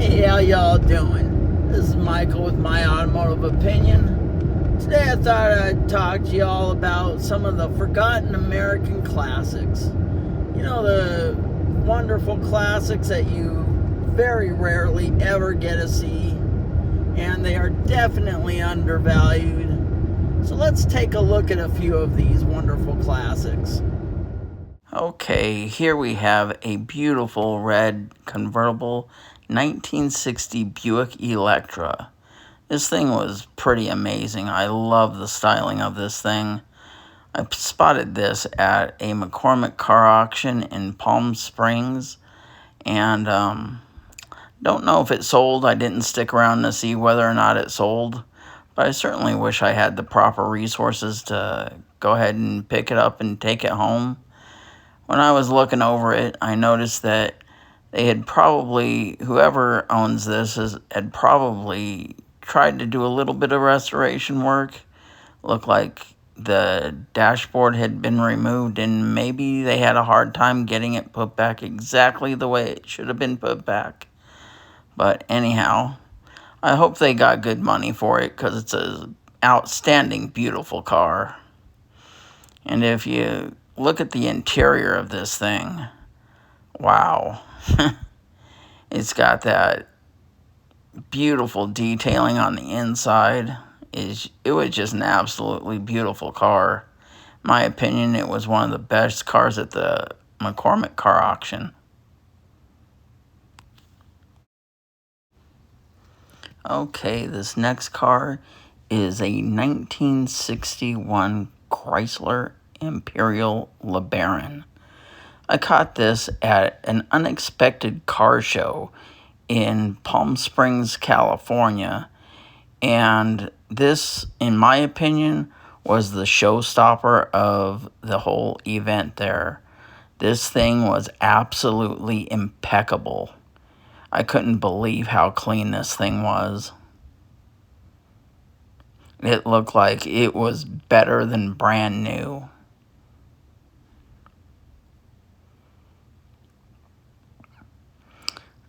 Hey, how y'all doing? This is Michael with My Automotive Opinion. Today I thought I'd talk to y'all about some of the forgotten American classics. You know, the wonderful classics that you very rarely ever get to see, and they are definitely undervalued. So let's take a look at a few of these wonderful classics. Okay, here we have a beautiful red convertible 1960 Buick Electra. This thing was pretty amazing. I love the styling of this thing. I spotted this at a McCormick car auction in Palm Springs, and don't know if it sold. I didn't stick around to see whether or not it sold, but I certainly wish I had the proper resources to go ahead and pick it up and take it home. When I was looking over it, I noticed that they had probably, whoever owns this had probably tried to do a little bit of restoration work. Looked like the dashboard had been removed and maybe they had a hard time getting it put back exactly the way it should have been put back. But anyhow, I hope they got good money for it because it's an outstanding, beautiful car. And if you look at the interior of this thing, wow. It's got that beautiful detailing on the inside. It was just an absolutely beautiful car. In my opinion, it was one of the best cars at the McCormick car auction. Okay, this next car is a 1961 Chrysler Imperial LeBaron. I caught this at an unexpected car show in Palm Springs, California, and this, in my opinion, was the showstopper of the whole event there. This thing was absolutely impeccable. I couldn't believe how clean this thing was. It looked like it was better than brand new.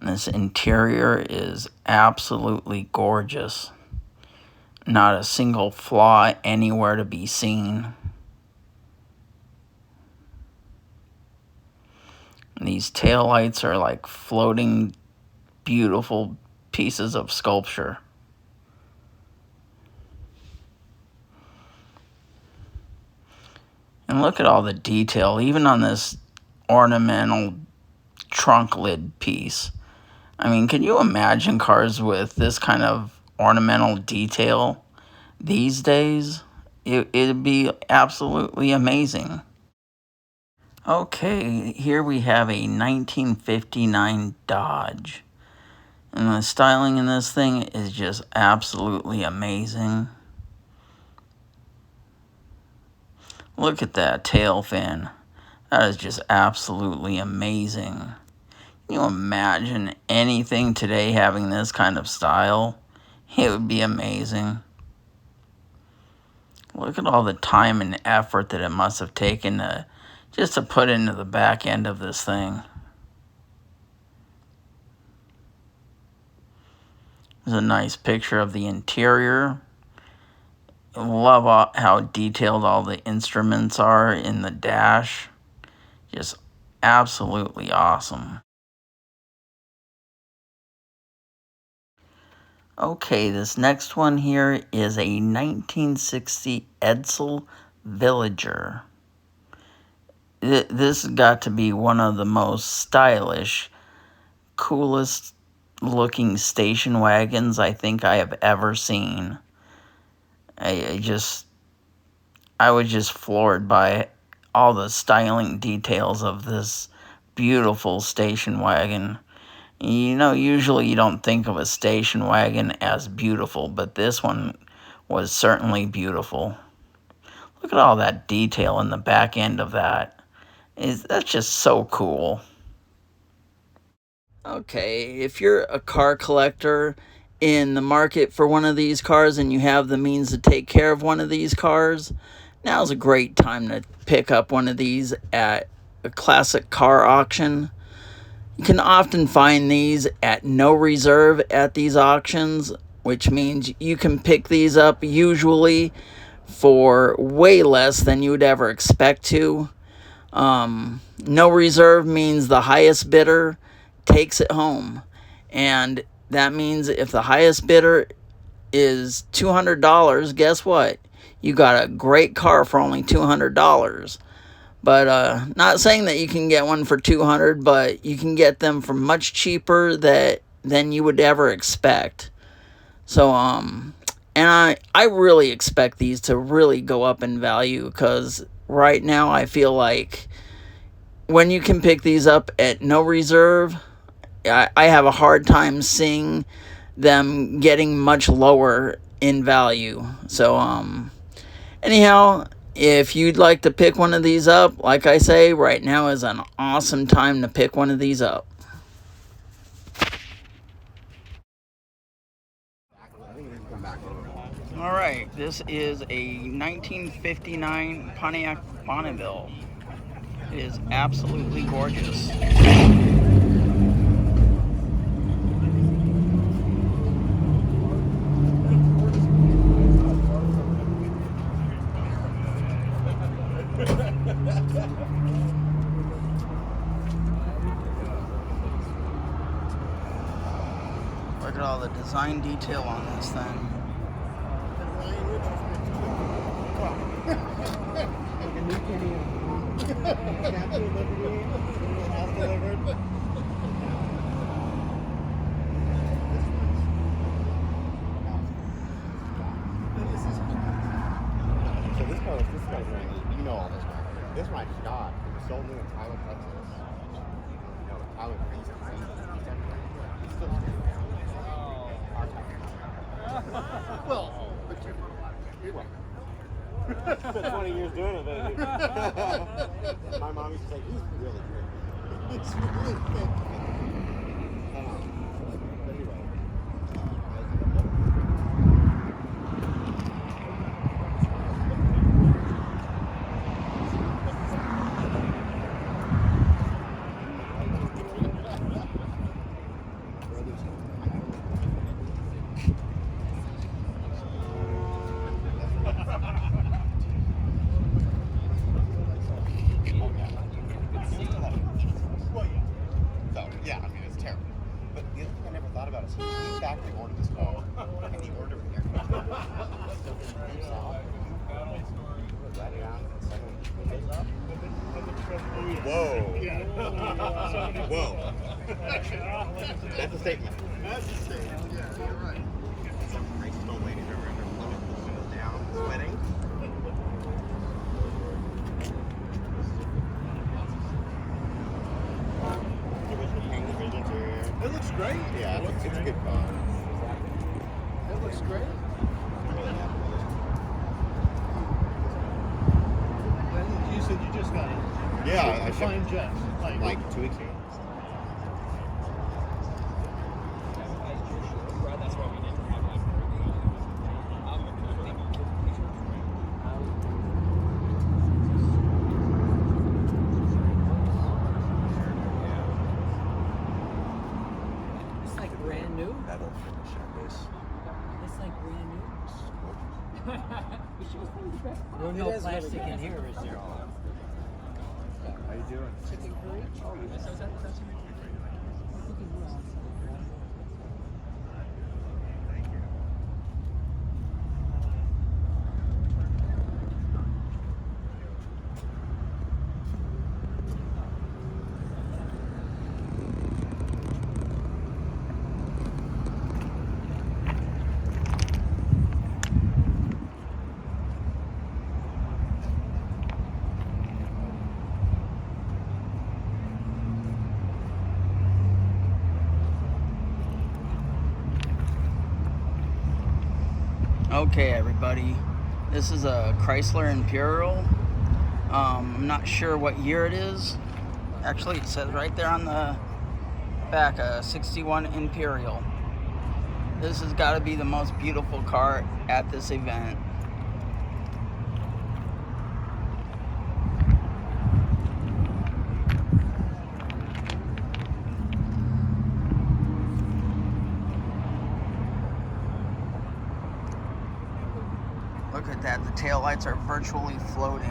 This interior is absolutely gorgeous. Not a single flaw anywhere to be seen. These taillights are like floating, beautiful pieces of sculpture. And look at all the detail, even on this ornamental trunk lid piece. I mean, can you imagine cars with this kind of ornamental detail these days? It'd be absolutely amazing. Okay, here we have a 1959 Dodge. And the styling in this thing is just absolutely amazing. Look at that tail fin. That is just absolutely amazing. Can you imagine anything today having this kind of style? It would be amazing. Look at all the time and effort that it must have taken just to put into the back end of this thing. There's a nice picture of the interior. I love how detailed all the instruments are in the dash. Just absolutely awesome. Okay, this next one here is a 1960 Edsel Villager. This has got to be one of the most stylish, coolest looking station wagons I think I have ever seen. I was just floored by all the styling details of this beautiful station wagon. You know, usually you don't think of a station wagon as beautiful, but this one was certainly beautiful. Look at all that detail in the back end of that. That's just so cool. Okay, if you're a car collector in the market for one of these cars and you have the means to take care of one of these cars, now's a great time to pick up one of these at a classic car auction. You can often find these at no reserve at these auctions, which means you can pick these up usually for way less than you would ever expect to. No reserve means the highest bidder takes it home. And that means if the highest bidder is $200, guess what? You got a great car for only $200. But not saying that you can get one for $200, but you can get them for much cheaper than you would ever expect. So and I really expect these to really go up in value, because right now I feel like when you can pick these up at no reserve, I have a hard time seeing them getting much lower in value. So anyhow, if you'd like to pick one of these up, like I say, right now is an awesome time to pick one of these up. Alright, this is a 1959 Pontiac Bonneville. It is absolutely gorgeous. Look at all the design detail on this thing. So this guy's really, you know all this guy. This might not. It was sold new in Tyler, Texas. You know, Tyler Freeze. He's still standing down. Our Tyler. Well, but you're welcome. Spent 20 years doing it, baby. My mom used to say, he's really good. He's really good. But anyway. Yeah, I mean, it's terrible. But the other thing I never thought about is he came back and ordered this car, and he ordered an air conditioner. Whoa. Whoa. That's a statement. That's a statement. Yeah, you're right. Some racist old ladies over there living the windows down, sweating. It looks great. Yeah, it's a good car. It looks great. You said you just got it. Yeah, I Flying shipped jet. like 2 weeks ago. It's like brand new. Metal finish on this. It's like brand new. No plastic in here, is there? How you doing? Chicken curry? Oh, that's Okay, everybody, this is a Chrysler Imperial. I'm not sure what year it is. Actually, it says right there on the back, a 61 Imperial. This has got to be the most beautiful car at this event. Look at that, the taillights are virtually floating.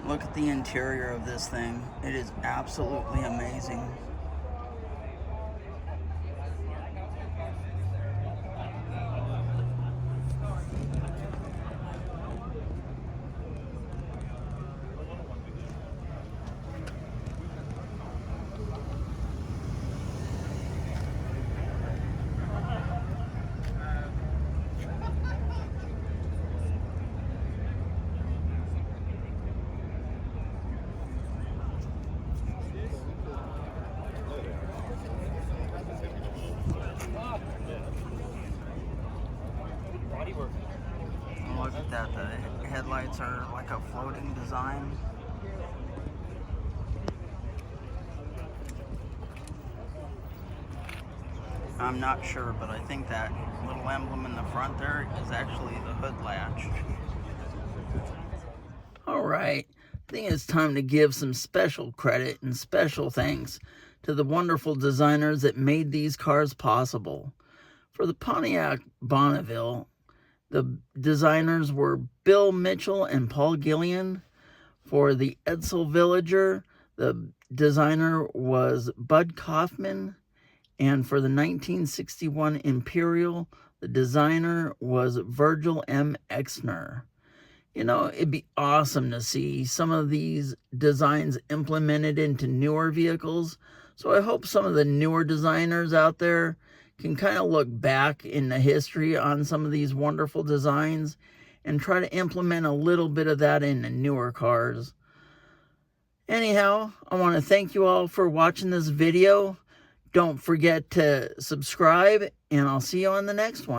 Look at the interior of this thing. It is absolutely amazing. Look at that, the headlights are like a floating design. I'm not sure, but I think that little emblem in the front there is actually the hood latch. All right, I think it's time to give some special credit and special thanks to the wonderful designers that made these cars possible. For the Pontiac Bonneville, the designers were Bill Mitchell and Paul Gillian. For the Edsel Villager, the designer was Bud Kaufman. And for the 1961 Imperial, the designer was Virgil M. Exner. You know, it'd be awesome to see some of these designs implemented into newer vehicles. So I hope some of the newer designers out there can kind of look back in the history on some of these wonderful designs and try to implement a little bit of that in the newer cars. Anyhow, I want to thank you all for watching this video. Don't forget to subscribe, and I'll see you on the next one.